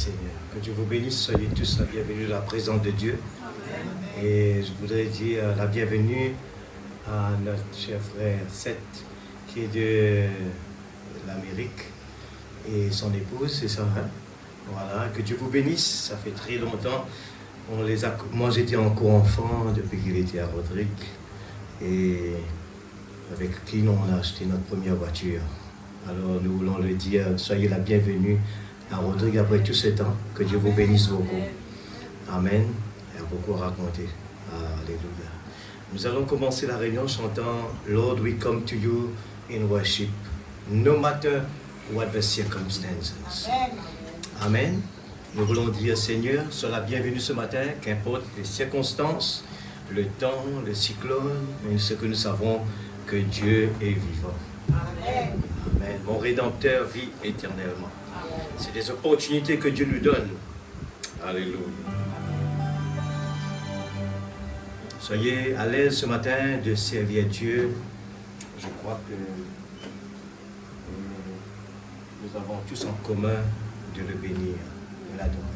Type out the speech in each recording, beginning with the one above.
Seigneur. Que Dieu vous bénisse. Soyez tous la bienvenue dans la présence de Dieu. Amen. Et je voudrais dire la bienvenue à notre cher frère Seth, qui est de l'Amérique, et son épouse, c'est ça. Hein? Voilà, que Dieu vous bénisse. Ça fait très longtemps. Moi, j'étais encore enfant depuis qu'il était à Rodrigue. Et avec qui on a acheté notre première voiture. Alors, nous voulons le dire, soyez la bienvenue à Rodrigue après tout ce temps. Que Dieu vous bénisse beaucoup. Amen. Il y a beaucoup à raconter. Alléluia. Nous allons commencer la réunion chantant Lord, we come to you in worship, no matter what the circumstances. Amen. Nous voulons dire, Seigneur, sois la bienvenue ce matin, qu'importe les circonstances, le temps, le cyclone, mais ce que nous savons, que Dieu est vivant. Amen. Amen. Mon Rédempteur vit éternellement. C'est des opportunités que Dieu nous donne. Alléluia. Soyez à l'aise ce matin de servir Dieu. Je crois que nous avons tous en commun de le bénir, de l'adorer.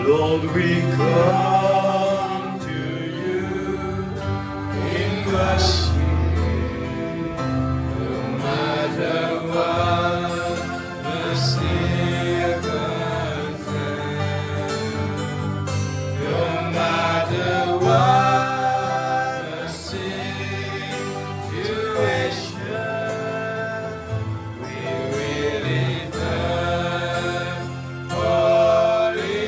Lord, we come to you in worship, no matter what the circumstance, no matter what the situation, we will lift up holy.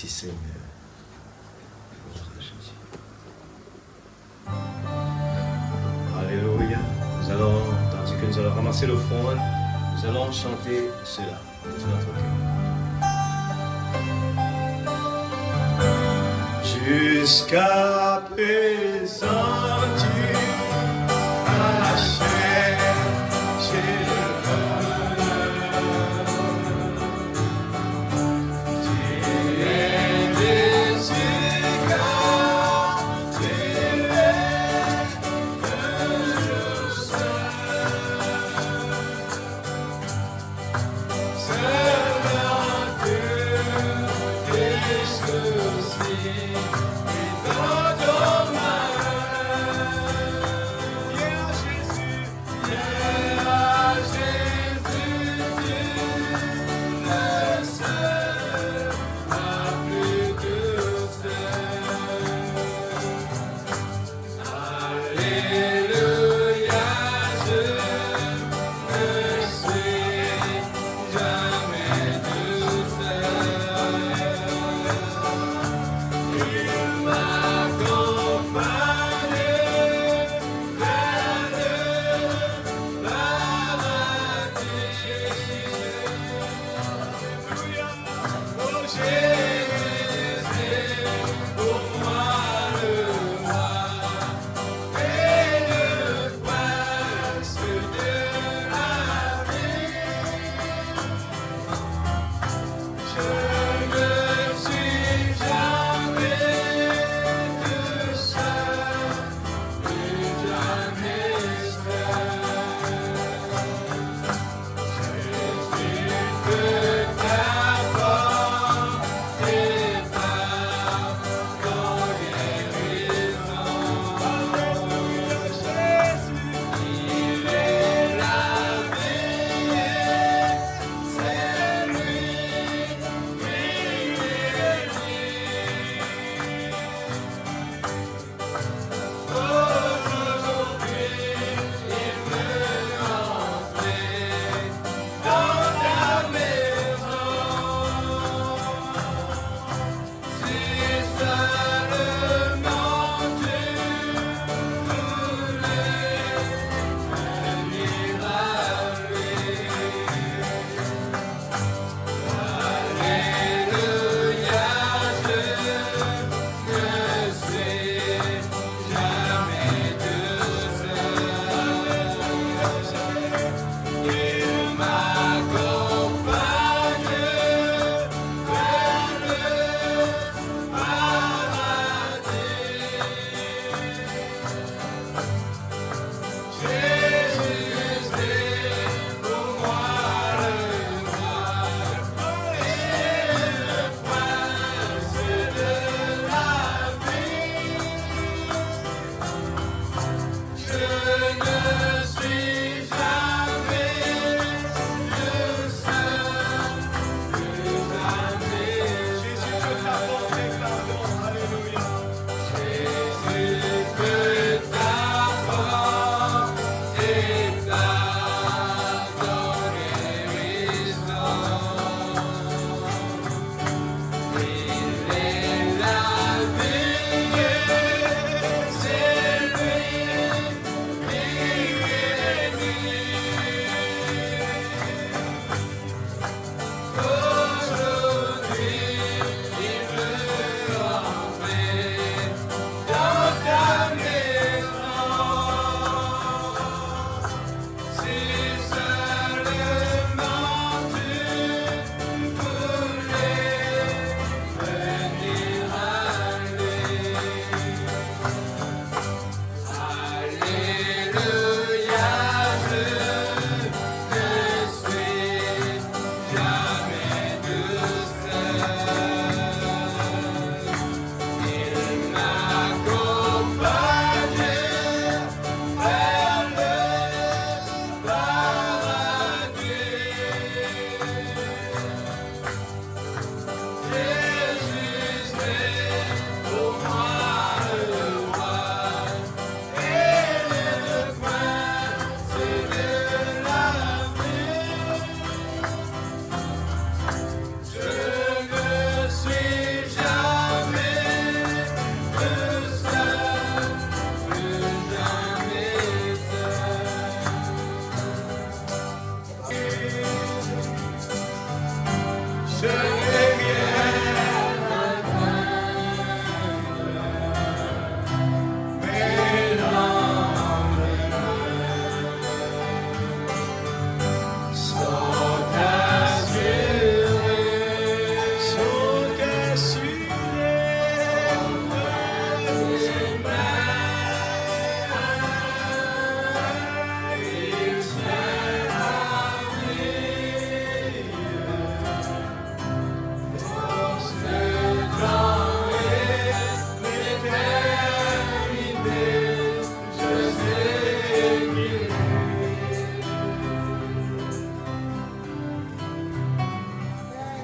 Merci Seigneur. Gloire à Jésus. Alléluia. Nous allons, tandis que nous allons ramasser l'offrande, nous allons chanter cela de tout notre cœur. Jusqu'à présent,